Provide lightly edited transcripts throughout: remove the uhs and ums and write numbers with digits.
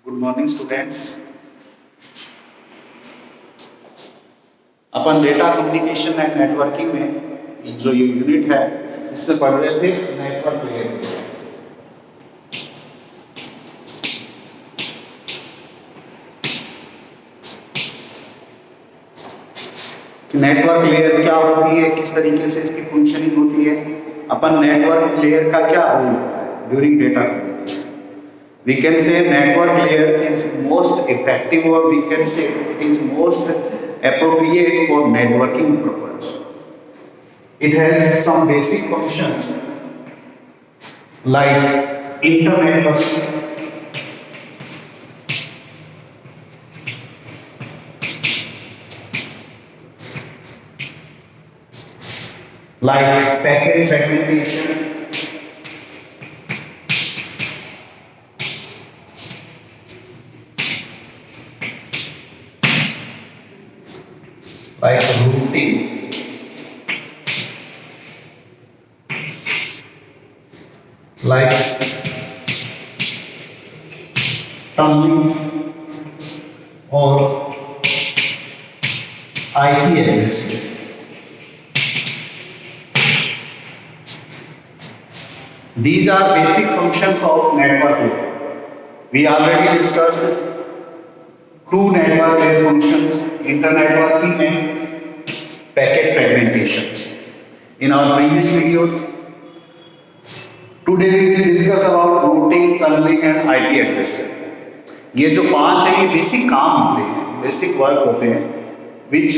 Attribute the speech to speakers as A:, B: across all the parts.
A: Good morning students. Upon data communication and networking में जो ये यूनिट है इसमें पढ़ रहे थे नेटवर्क लेयर। नेटवर्क लेयर क्या होती है, किस तरीके से इसकी फंक्शनिंग होती है। अपन नेटवर्क लेयर का क्या रोल होता है during data communication. We can say network layer is most effective, or we can say it is most appropriate for networking purpose. It has some basic functions like internetworking, like packet segmentation, like routing, like tunneling or IP addressing. These are basic functions of network layer. We already discussed two network layer functions, internetworking and packet fragmentations, in our previous videos. Today we will discuss about routing, tunneling and IP addressing. ये जो पांच है ये basic काम होते हैं, basic work होते हैं which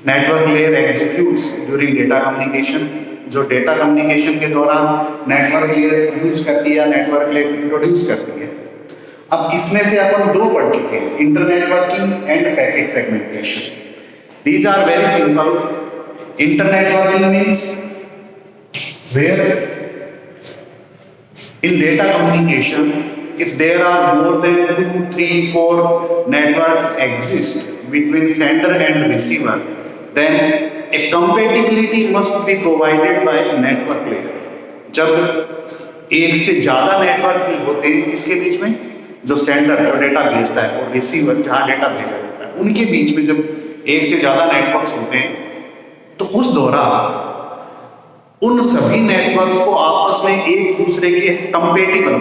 A: network layer executes during data communication, जो डेटा कम्युनिकेशन के दौरान नेटवर्क लेयर प्रोड्यूस करती है या नेटवर्क लेयर प्रोड्यूस करती है। अब इसमें से अपन दो पढ़ चुके हैं, internetworking and packet fragmentation. These are very simple. Internetworking means where in data communication, if there are more than 2, 3, 4 networks exist between sender and receiver, then a compatibility must be provided by network layer. जब एक से ज्यादा network होते हैं इसके बीच में, जो sender जो डेटा भेजता है और रिसीवर जहां डेटा भेजा जाता है, उनके बीच में जब एक से ज्यादा नेटवर्क्स होते हैं तो उस दौरान उन सभी नेटवर्क्स को आपस में एक दूसरे के कंपेटिबल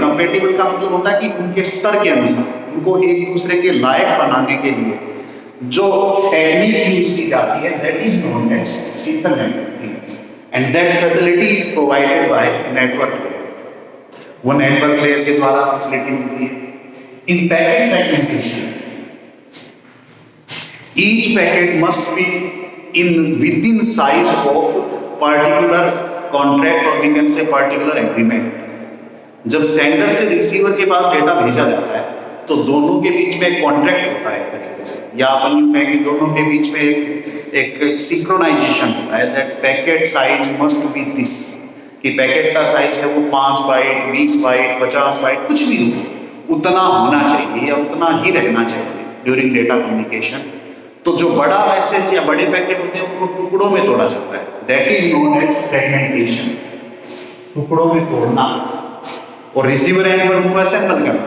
A: का मतलब होता है कि उनके स्तर के अनुसार उनको एक दूसरे के लायक बनाने के लिए जो टेक्निक यूज की जाती है that is known as internetworking, and that facility is provided by network layer. वो नेटवर्क लेयर के द्वारा फैसिलिटी मिलती है। In packet fragmentation, each packet must be in within size of particular contract और we can say particular agreement. जब sender से receiver के पास डेटा भेजा जाता है तो दोनों के बीच में एक कॉन्ट्रैक्ट होता है एक तरीके से, या अपन यूं कहें कि दोनों के बीच में एक सिंक्रोनाइजेशन होता है that packet size must be this, कि पैकेट का साइज है वो 5 बाइट, 20 बाइट, 50 बाइट, कुछ भी हो उतना होना चाहिए या उतना ही रहना चाहिए ड्यूरिंग डेटा कम्युनिकेशन। तो जो बड़ा मैसेज या बड़े पैकेट होते हैं उनको टुकड़ों में तोड़ा जाता है, that is known as fragmentation, टुकड़ों में तोड़ना, और रिसीवर एंड पर उनको असेंबल करना।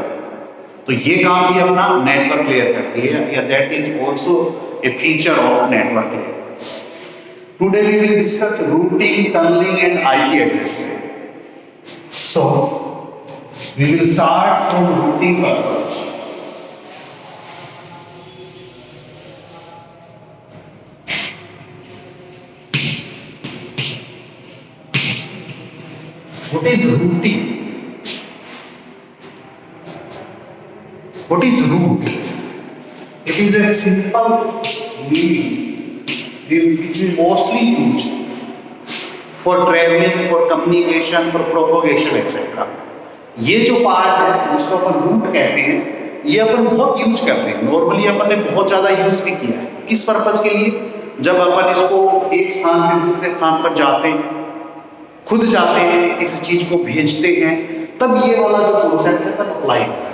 A: तो ये काम भी अपना नेटवर्क लेयर करती है, या that is also a feature of network layer. Today we will discuss routing, tunneling and IP addressing. So we will start from routing purpose. What is routing? What is route? It is a simple meaning which we mostly use for traveling, for communication, for propagation, etc. ये जो part है जिसको अपन root कहते हैं, ये अपन बहुत use करते हैं। नॉर्मली अपन ने बहुत ज्यादा यूज भी किया है। किस पर्पज के लिए? जब अपन इसको एक स्थान से दूसरे स्थान पर जाते हैं, खुद जाते हैं, किसी चीज को भेजते हैं, तब ये वाला जो कॉन्सेप्ट है तब अप्लाई होता है।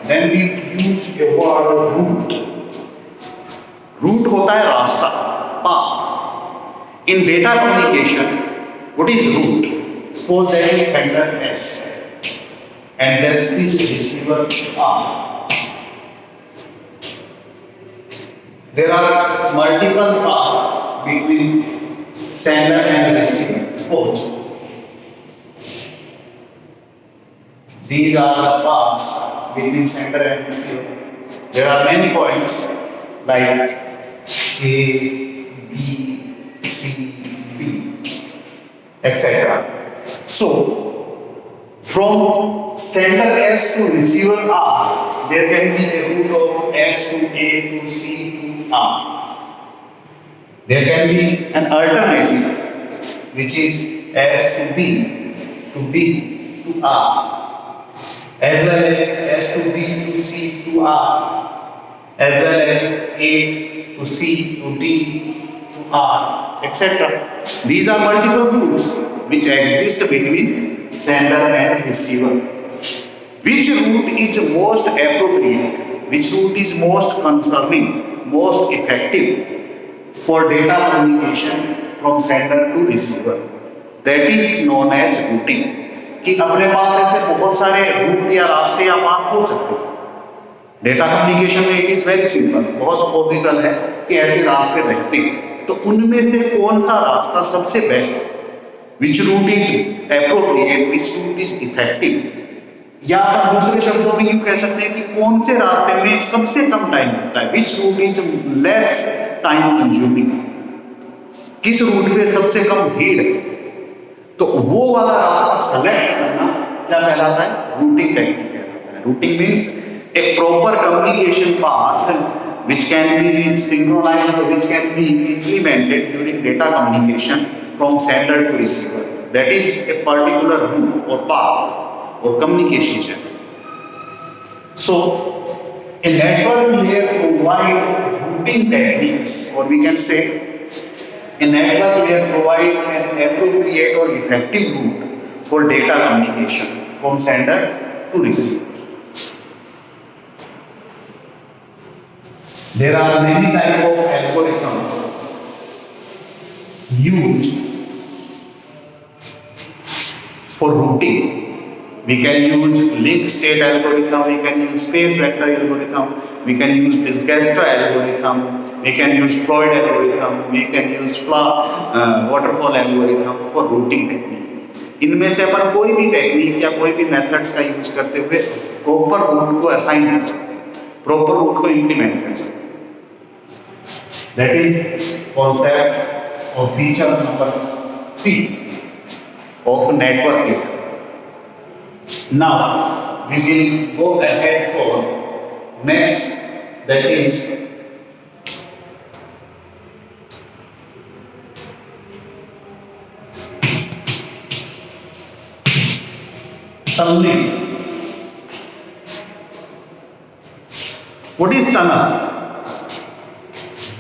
A: Then we use a word route. Route होता है रास्ता, path. In data communication what is route? Suppose that is sender S and this is receiver R, there are multiple paths between sender and receiver. Suppose these are the paths between sender and receiver. There are many points like A, B, C, D, etc. So from sender S to receiver R, there can be a route of S to A to C to R. There can be an alternative which is S to B to B to R, as well as S to B to C to R, as well as A to C to D to R, etc. These are multiple routes which exist between sender and receiver. Which route is most appropriate, which route is most concerning, most effective for data communication from sender to receiver? That is known as routing. कि अपने पास ऐसे बहुत सारे root या रास्ते या path हो सकते हैं। डेटा कम्युनिकेशन में इट इज वेरी सिंपल, बहुत पॉसिबल है कि ऐसे रास्ते रहते हैं, तो उनमें से कौन सा रास्ता सबसे बेस्ट है, which route is appropriate, which route is effective, या दूसरे शब्दों में यूं कह सकते हैं कि कौन से रास्ते में सबसे कम टाइम लगता है, which route is less time consuming, किस रूट पे सबसे कम भीड़ है, तो वो वाला रास्ता सेलेक्ट करना क्या कहलाता है, रूटिंग टेक्निक कहलाता है। Routing means a proper communication path which can be synchronized or which can be implemented during data communication from sender to receiver. That is a particular route or path or communication channel. So a network layer provides routing techniques, or we can say a network layer provides an appropriate or effective route for data communication from sender to receiver. There are many types of algorithms used for routing. We can use link state algorithm, we can use space vector algorithm, we can use Dijkstra algorithm, we can use Floyd algorithm, we can use waterfall algorithm for routing technique. इनमें से अपन कोई भी technique या कोई भी methods का use करते हुए प्रॉपर रूट को असाइन कर सकते हैं, प्रॉपर रूट को इंप्लीमेंट कर सकते हैं। That is concept or feature number 3 of network layer. Now we will go ahead for next, that is tunneling. What is tunnel?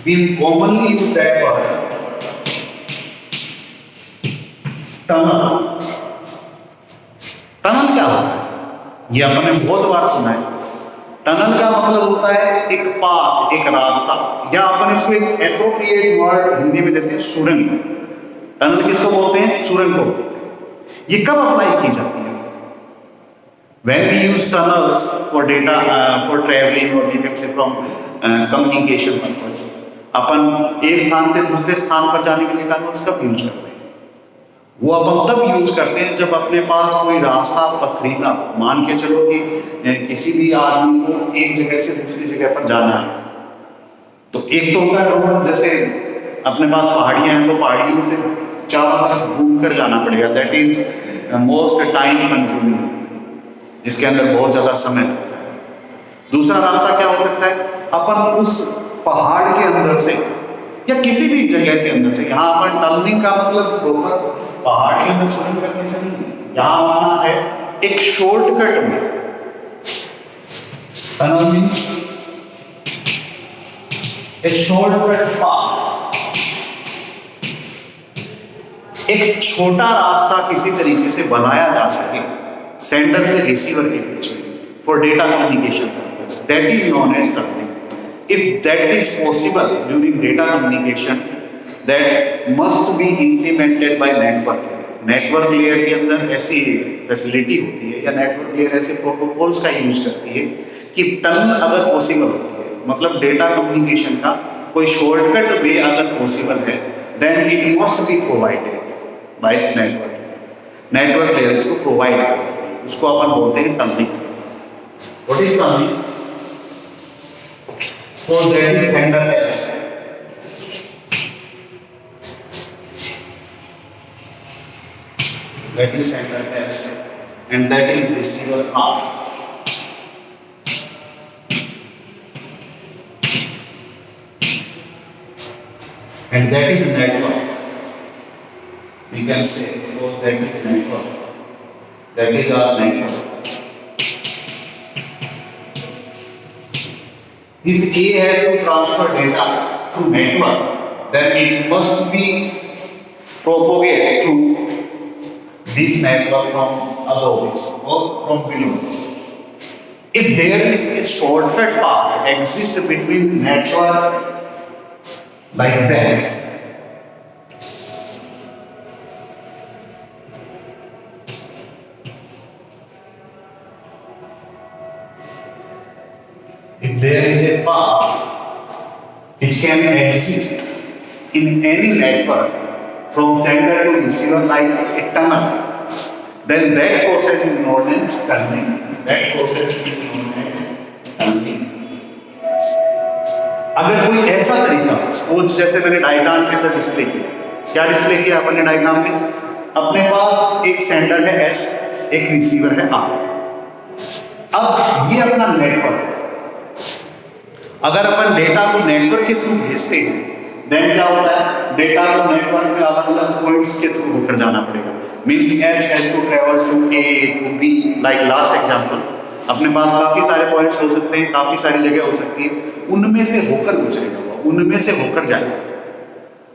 A: We commonly use that word, tunnel. Tunnel क्या होता है, ये अपने बहुत बार सुना है। टनल का मतलब होता है एक पाथ, एक रास्ता, या अपन इसको एक एप्रोप्रिएट वर्ड हिंदी में देते हैं सुरंग। टनल किसको बोलते हैं, सुरंग को बोलते हैं। ये कब अप्लाई की जाती है, when we use tunnels for data for traveling, or we can say from communication purpose. अपन एक स्थान से दूसरे स्थान पर जाने के लिए टनल्स कब यूज करते हैं, वो अपन तब यूज करते हैं जब अपने पास कोई रास्ता पथरीला, मान के चलो कि किसी भी आदमी को एक जगह से दूसरी जगह पर जाना है, तो एक तो होगा रोड, जैसे अपने पास पहाड़ियां हैं तो पहाड़ियों से चारों तरफ घूम कर जाना पड़ेगा, that is most time consuming, जिसके अंदर बहुत ज्यादा समय लगता है। दूसरा रास्ता क्या हो सकता है, अपन उस पहाड़ के अंदर से या किसी भी जगह के अंदर से, यहाँ पर टनलिंग का मतलब प्रॉपर पहाड़ के अंदर सुरंग करने से नहीं, यहाँ आना है एक शॉर्टकट में। टनल मींस ए शॉर्टकट पाथ, एक छोटा रास्ता किसी तरीके से बनाया जा सके सेंडर से रिसीवर के बीच में for data communication purpose, that is known as tunneling. If that is possible during data communication, that must be implemented by network layer. Network layer के अंदर ऐसी फैसिलिटी होती है या नेटवर्क लेयर ऐसे प्रोटोकॉल्स का यूज करती है कि टनल अगर पॉसिबल होती है, मतलब डेटा कम्युनिकेशन का कोई शॉर्टकट वे अगर पॉसिबल है, then it must be provided by network layer इसको प्रोवाइड करती है, उसको अपन बोलते हैं tunneling. What is tunneling? So that is sender S, that is sender S, and that is receiver R. And that is network. We can say, suppose that is network. That is our network. If A has to transfer data through network, then it must be propagated through this network from above this or from below this. If there is a shortcut path exists between network like that, if there is a path which can exist in any network from sender to receiver like a tunnel, then that process is known as tunneling. That process is known as tunneling. अगर कोई ऐसा तरीका, suppose जैसे मैंने diagram के अंदर display किया, क्या डिस्प्ले किया अपने डायग्राम में? अपने पास एक सेंडर है S, एक रिसीवर है R। अब ये अपना नेटवर्क है। अगर अपन डेटा को नेटवर्क के थ्रू भेजते हैं, देन क्या होता है? डेटा को नेटवर्क में अलग अलग पॉइंट्स के थ्रू होकर जाना पड़ेगा। Means S has to travel to A to B, like last example। अपने पास काफी सारे पॉइंट्स हो सकते हैं, काफी सारी जगह हो सकती है, उनमें से होकर गुजरेगा वो, उनमें से होकर जाएगा।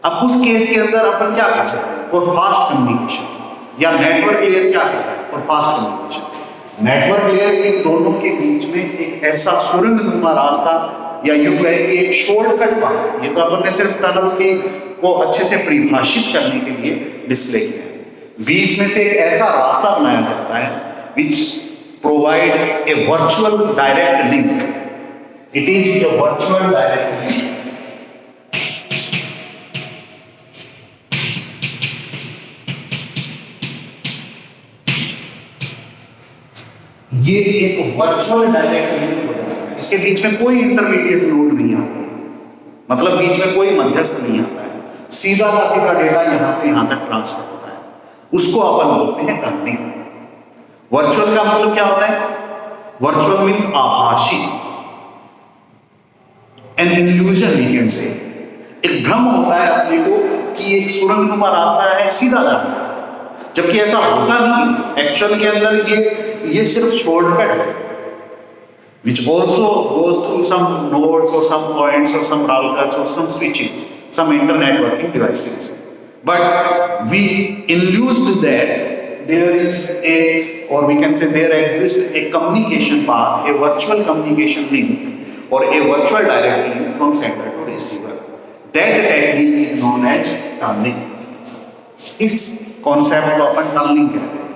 A: अब उस केस के अंदर अपन क्या कर सकते हैं? फॉर फास्ट कम्युनिकेशन, या नेटवर्क लेयर क्या करता है for fast communication? Network layer in दोनों के बीच में एक ऐसा सुरंगनुमा रास्ता, या यूं कहे कि एक शॉर्टकट पाथ, ये तो अपन ने सिर्फ टनल के को अच्छे से परिभाषित करने के लिए डिस्प्ले किया है। बीच में से एक ऐसा रास्ता बनाया जाता है which provide a virtual direct link. It is a virtual direct link. ये एक वर्चुअल डायरेक्ट लिंक होता है, इसके बीच में कोई इंटरमीडिएट नोड नहीं आता है, मतलब बीच में कोई मध्यस्थ नहीं आता है, सीधा का सीधा डेटा यहां से यहां तक ट्रांसफर होता है, उसको अपन बोलते हैं टनलिंग। वर्चुअल का मतलब क्या होता है? वर्चुअल मींस आभासी, an illusion we can say, एक भ्रम होता है अपने को कि एक सुरंगनुमा रास्ता है सीधा जाना है, जबकि ऐसा होता नहीं। एक्चुअल के अंदर ये सिर्फ शॉर्टकट है, which also goes through some nodes or some points or some routers or some switching, some internet-working devices. But we illusioned that there is a, or we can say there exists a communication path, a virtual communication link, or a virtual direct link from sender to receiver. That technique is known as tunneling. इस concept को अपन tunnelling कहते हैं,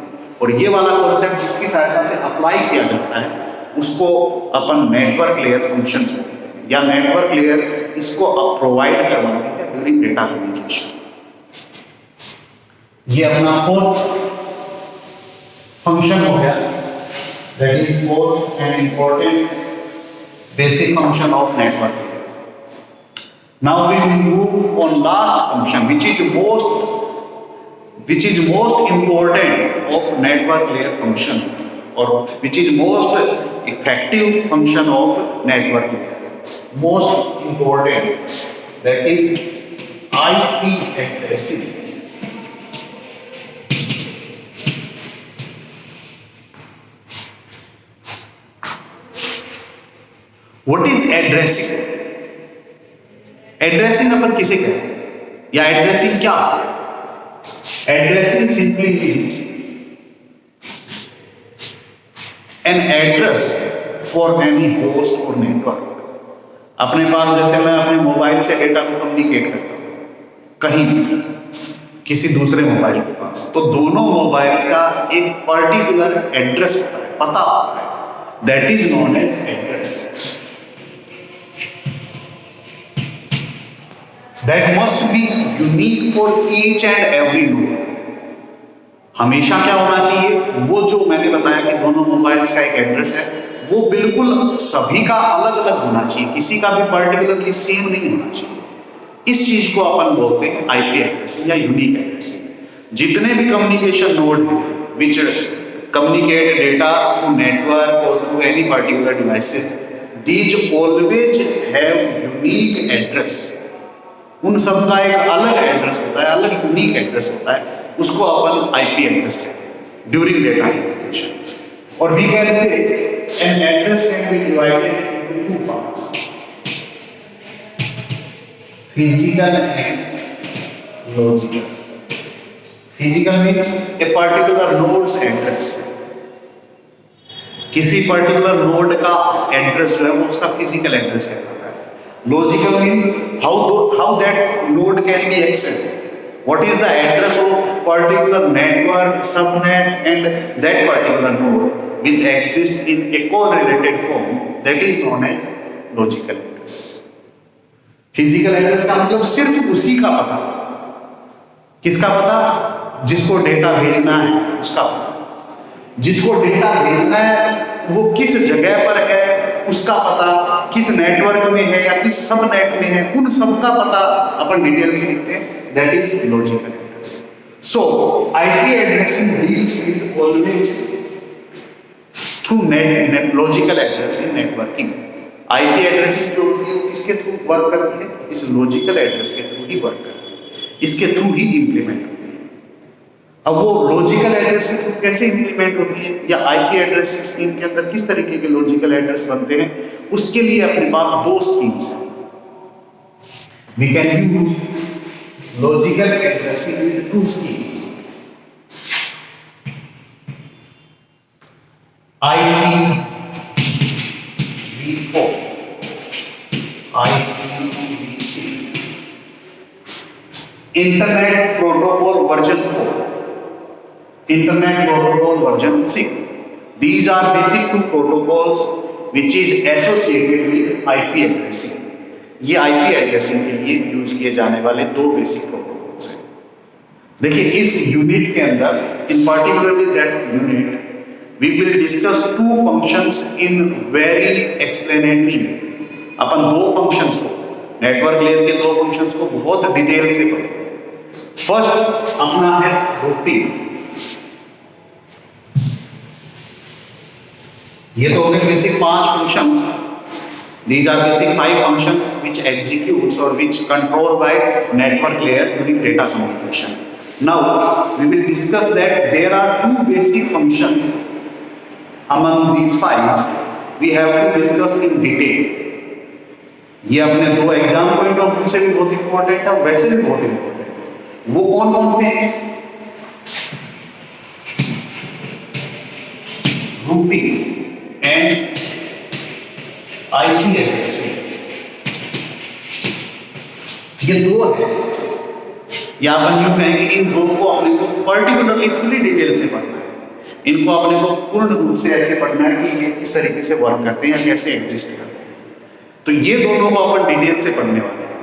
A: और ये वाला concept जिसकी सहायता से अप्लाई किया जाता है उसको अपन नेटवर्क लेयर फंक्शंस बोलते हैं, या नेटवर्क लेयर इसको अब प्रोवाइड करवाती है ड्यूरिंग डेटा कम्युनिकेशन। ये अपना फोर्थ फंक्शन हो गया, that is fourth and important basic function of network layer. Now we will move on last function which is most important of network layer function, or which is most effective function of network layer, most important, that is IP addressing. What is addressing? Addressing अपन किसे कहते हैं, या addressing क्या है? Addressing simply means an address for any host or network. अपने पास जैसे मैं अपने मोबाइल से डेटा को कम्युनिकेट करता हूं कहीं भी किसी दूसरे मोबाइल के पास, तो दोनों मोबाइल का एक पर्टिकुलर एड्रेस होता है, पता होता है, that is known as address. that must be unique for each and every node. हमेशा क्या होना चाहिए, वो जो मैंने बताया कि दोनों मोबाइल्स का एक एड्रेस है, वो बिल्कुल सभी का अलग अलग होना चाहिए, किसी का भी पर्टिकुलरली सेम नहीं होना चाहिए। इस चीज को अपन बोलते हैं आईपी एड्रेसिंग या यूनिक एड्रेसिंग। जितने भी कम्युनिकेशन नोड हैं which communicate data through network और through any particular devices, these always have unique address। उन सब का एक अलग एड्रेस होता है, अलग यूनिक एड्रेस होता है, उसको अपन आईपी एड्रेस कहते हैं ड्यूरिंग डेटा कम्युनिकेशन। और we can say an address can be divided into two parts, physical and logical. Physical means a particular nodes address, किसी पर्टिकुलर नोड का एड्रेस जो है वो उसका फिजिकल एड्रेस कहलाता है। Logical means how that node can be access, what is the address of particular network, subnet and that particular node which exist in a correlated form, that is known as logical address. Physical address का मतलब सिर्फ उसी का पता, किसका पता, जिसको data भेजना है उसका पता, जिसको डेटा भेजना है वो किस जगह पर है उसका पता, किस नेटवर्क में है या किस सब नेट में है, उन सब का पता अपन डिटेल से लिखते हैं, that is logical address. So IP addressing deals with always through net logical addressing networking. IP addressing जो होती है वो किसके थ्रू वर्क करती है, इस लॉजिकल एड्रेस के थ्रू ही वर्क करती है, इसके थ्रू ही इंप्लीमेंट होती है। अब वो लॉजिकल एड्रेस के थ्रू कैसे इंप्लीमेंट होती है या आईपी एड्रेसिंग स्कीम के अंदर किस तरीके के लॉजिकल एड्रेस बनते हैं, उसके लिए अपने पास दो स्कीम्स हैं। We can use logical addressing with two schemes, IPv4, IPv6, internet protocol version 4, Internet Protocol version 6. These are basic two protocols which is associated with IP addressing. ये IP addressing के लिए यूज किए जाने वाले दो basic protocols हैं। देखिए इस यूनिट के अंदर, in particularly that unit, we will discuss two functions in very explanatory way. अपन दो फंक्शंस को, नेटवर्क लेयर के दो फंक्शंस को बहुत डिटेल से पढ़ेंगे। फर्स्ट अपना है रूटीन, ये तो हो गए basic 5 functions. These are basic 5 functions which executes or which controlled by network layer during data communication. Now we will discuss that there are two basic functions among these 5 we have to discuss in detail. ये अपने दो exam point of view से भी बहुत important है, वैसे भी बहुत इंपॉर्टेंट है। वो कौन कौन से हैं? रूटिंग एंड आईपी एड्रेसिंग, ये दो है। या अपन यूं कहेंगे इन दो को अपने को पर्टिकुलरली पूरी डिटेल से पढ़ना है, इनको अपने को पूर्ण रूप से ऐसे पढ़ना है कि ये किस तरीके से वर्क करते हैं या कैसे एग्जिस्ट करते हैं। तो ये दोनों को अपन डिटेल से पढ़ने वाले हैं।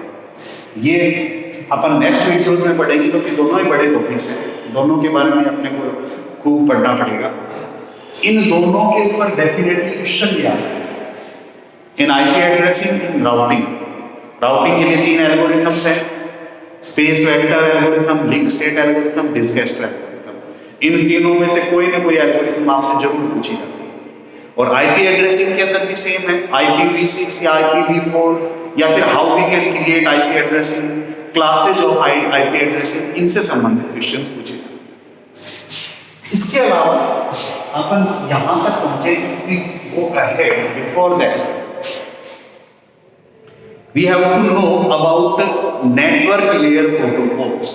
A: ये अपन नेक्स्ट वीडियोस में पढ़ेंगे क्योंकि दोनों ही बड़े टॉपिक्स हैं, दोनों के बारे में अपने को खूब पढ़ना पड़ेगा। इन दोनों के ऊपर डेफिनेटली क्वेश्चन भी आता है। In IP addressing, in routing. Routing के लिए 3 एल्गोरिथम्स हैं, space vector algorithm, link state algorithm, Dijkstra algorithm. इन तीनों में से कोई ना कोई एल्गोरिथम आपसे जरूर पूछी जाती है। और आईपी एड्रेसिंग के अंदर भी सेम है, IPv6 या IPv4 या फिर how we can create IP addressing, classes of IP addressing, इनसे संबंधित क्वेश्चन पूछे। इसके अलावा अपन यहां तक पहुंचे कि वो ahead, before that we have to know about network layer protocols.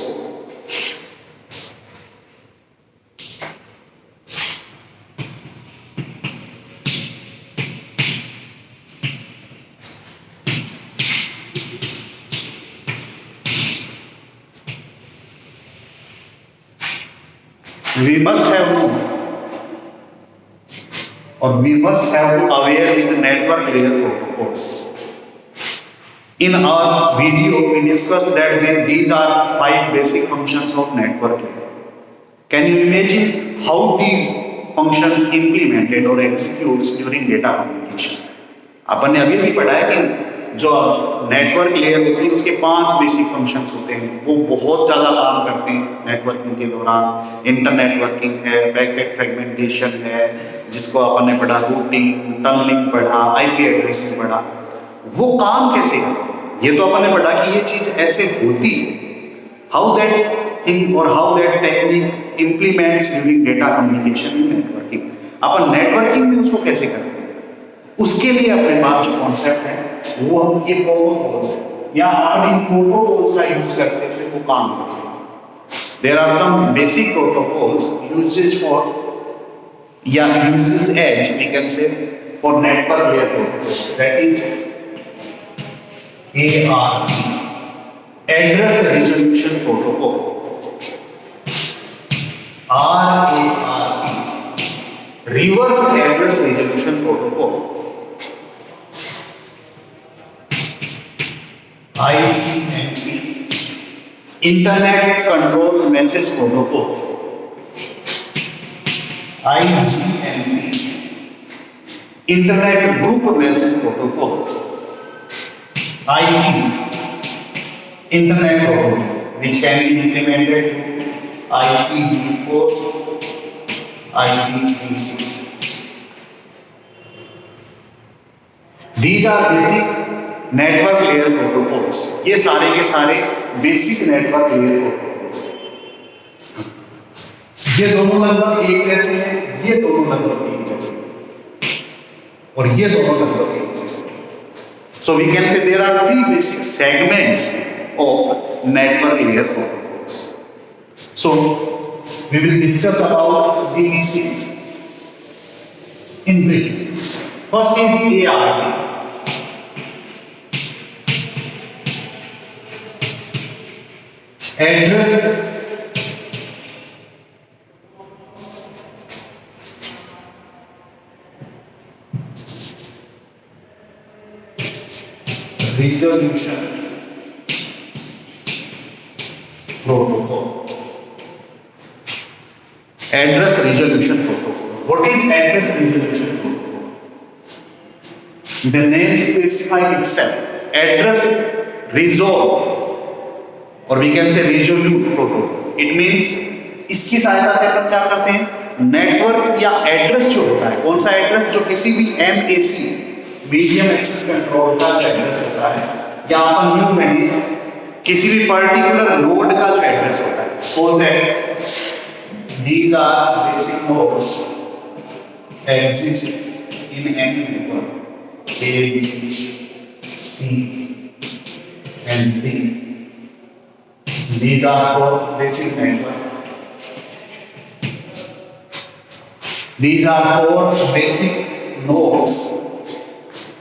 A: We must have known or we must have to aware with the network layer protocols. In our video, we discussed that these are 5 basic functions of network layer. Can you imagine how these functions implemented or executed during data communication? अपन ने अभी पढ़ा है कि जो network layer होती है उसके 5 basic functions होते हैं, वो बहुत ज़्यादा काम करते हैं नेटवर्किंग के दौरान। इंटरनेटवर्किंग है, पैकेट फ्रेगमेंटेशन है, जिसको अपन ने पढ़ा रूटिंग, टनलिंग पढ़ा, आईपी एड्रेसिंग पढ़ा। वो काम कैसे है ये तो अपन ने पढ़ा कि ये चीज ऐसे होती है, हाउ दैट थिंग और how that technique implements during data communication in networking. Upon networking में उसको कैसे करते हैं, उसके लिए अपने पास जो कॉन्सेप्ट है वो ये प्रोटोकॉल्स है, या अपन इन प्रोटोकॉल्स का यूज करते हुए वो काम करते हैं। There are some basic protocols usages for या uses as we can say for network layer protocols, that is ARP, Address Resolution Protocol, RARP, Reverse Address Resolution Protocol, ICMP, Internet Control Message Protocol, IGMP, Internet Group Message Protocol, IP, Internet Protocol, which can be implemented through IPv4, IPv6. These are basic network layer protocols. ये सारे के सारे basic network layer protocols। ये दोनों लगभग एक जैसे हैं, ये दोनों लगभग एक जैसे हैं, और ये दोनों लगभग एक जैसे हैं। So we can say there are 3 basic segments of network layer protocols. So we will discuss about these 6 in brief. First is ARP. Address Resolution Protocol. Address Resolution Protocol. What is Address Resolution Protocol? The name specifies itself. Address resolve, or we can say resolute protocol. It means इसकी सहायता से अपन क्या करते हैं, network या address जो होता है, कौन सा एड्रेस, जो किसी भी MAC मीडियम एक्सेस कंट्रोल का जो एड्रेस होता है, या अपन यूं कहें किसी भी पर्टिकुलर नोड का जो एड्रेस होता है, so that these are basic nodes exist in any network A, B, C and D. These are for basic network. These are for basic nodes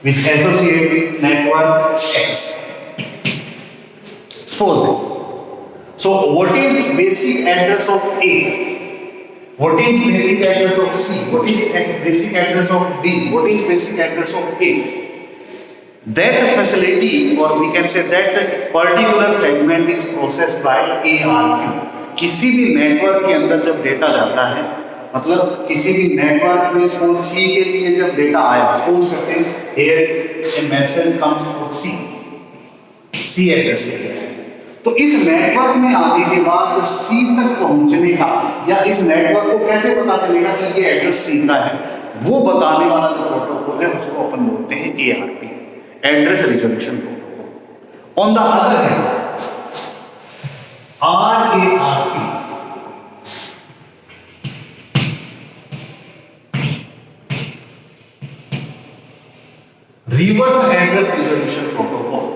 A: which associate with network X. Suppose that. So what is basic address of A? What is basic address of C? What is basic address of D? What is basic address of A? That facility, or we can say that particular segment is processed by ARQ. किसी भी network के अंदर जब data जाता है, मतलब किसी भी नेटवर्क में सपोज C के लिए जब डेटा आया, सपोज करते हैं here a message comes for C address के लिए, तो इस नेटवर्क में आने के बाद C तक पहुंचने का, या इस नेटवर्क को कैसे पता चलेगा कि ये एड्रेस C का है, वो बताने वाला जो प्रोटोकॉल है उसको अपन बोलते हैं ARP, address resolution protocol. On the other hand RARP, reverse address resolution protocol,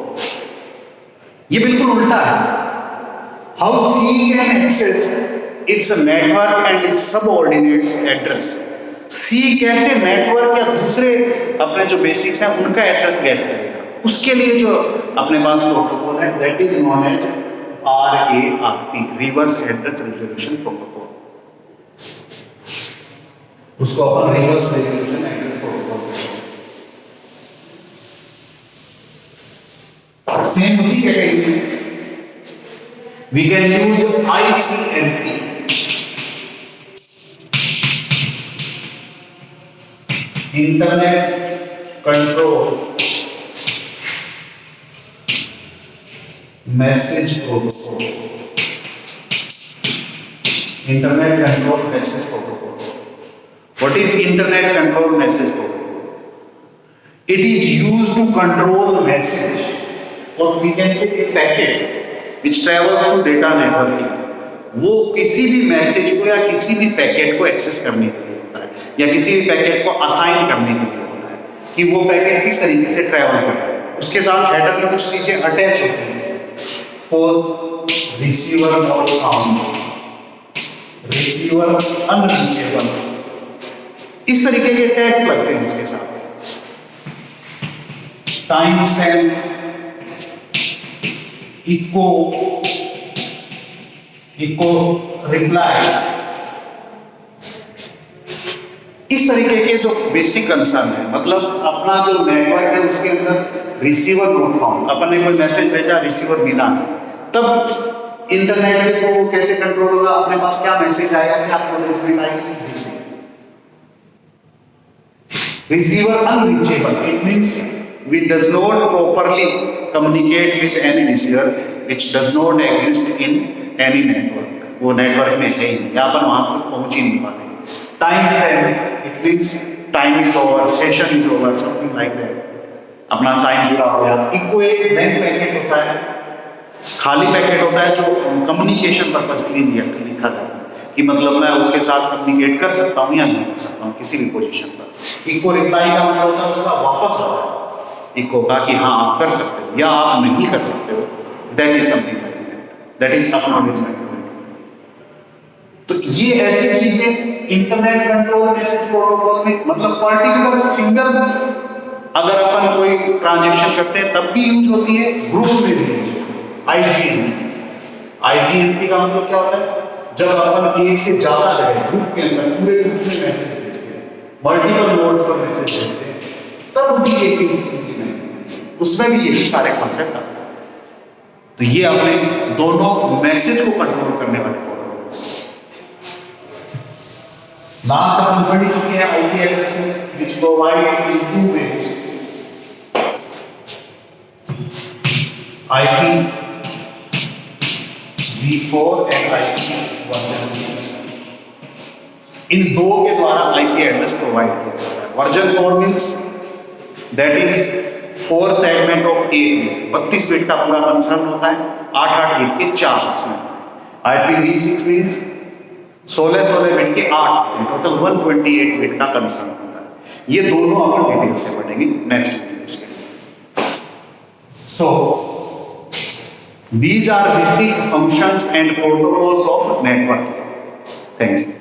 A: ये बिल्कुल उल्टा है। How C can access its network and its subordinates address, C कैसे नेटवर्क या दूसरे अपने जो बेसिक्स हैं उनका एड्रेस गेट करेगा, उसके लिए जो अपने पास प्रोटोकॉल है that is known as RARP, reverse address resolution protocol. उसको अपन reverse resolution address protocol. Same उसी कैटेगरी में we can use ICMP, internet control message protocol, internet control message protocol. What is internet control message protocol? It is used to control message, or we can say a packet which travel through data networking. वो किसी भी message को या किसी भी packet को access करने के लिए होता है, या किसी भी पैकेट को असाइन करने के लिए होता है कि वो पैकेट किस तरीके से ट्रैवल कर रहा है. उसके साथ हेडर में कुछ चीजें अटैच होती हैं. For receiver not found, receiver unreachable, इस तरीके के टैग्स लगते हैं उसके साथ. टाइम स्टैम्प, इको रिप्लाई, इस तरीके के जो बेसिक कंसर्न है. मतलब अपना जो नेटवर्क है उसके अंदर रिसीवर नॉट फाउंड, अपन ने कोई मैसेज भेजा, रिसीवर मिला, तब इंटरनेट पे तो कैसे कंट्रोल होगा, अपने पास क्या मैसेज आएगा, क्या एक्नॉलेजमेंट आएगी. Receiver unreachable, it means we does not properly communicate with any receiver which does not exist in any network. वो नेटवर्क में है ही नहीं, या अपन वहां तक पहुंच ही नहीं पाते. Time stamp, it means time is over, session is over, something like that. अपना टाइम पूरा हो गया. इको एक ब्लैंक पैकेट होता है, खाली पैकेट होता है जो कम्युनिकेशन पर्पज के लिए लिखा जाता है कि मतलब मैं उसके साथ कम्युनिकेट कर सकता हूँ या नहीं कर सकता हूँ किसी भी पोजीशन पर. इको रिप्लाई का मतलब होता है उसका वापस आता है इको का कि हाँ आप कर सकते हो या आप नहीं कर सकते हो. That is something like that, that is acknowledgement. तो ये ऐसी चीजें इंटरनेट कंट्रोल मैसेज प्रोटोकॉल में, मतलब पर्टिकुलर सिंगल अगर अपन कोई ट्रांजैक्शन करते हैं तब भी यूज होती है, ग्रुप में भी यूज होती है. IGMP का मतलब क्या होता है, जब अपन एक से ज्यादा जगह ग्रुप के अंदर पूरे ग्रुप में मैसेज भेजते हैं, मल्टीपल नोड्स पर मैसेज भेजते हैं, तब भी एक चीज उसमें भी यही सारे कॉन्सेप्ट आते हैं. तो ये अपने दोनों मैसेज को कंट्रोल करने वाले प्रोटोकॉल्स. लास्ट अपन पढ़ चुके हैं IP addressing which provide in two ways, IPv4 and IP1.6. इन दो के द्वारा IP एड्रेस प्रोवाइड किया जाता है. Version 4 means that is 4 segment of 8 bit, 32 bit का पूरा कंसर्न होता है, 8 बिट के 4 सेगमेंट. IPv6 मींस 16 बिट के 8, टोटल 128 बिट का कंसर्न होता है. ये दोनों अपन डिटेल से पढ़ेंगे नेक्स्ट वीडियो में. सो these are basic functions and protocols of network. Thank you.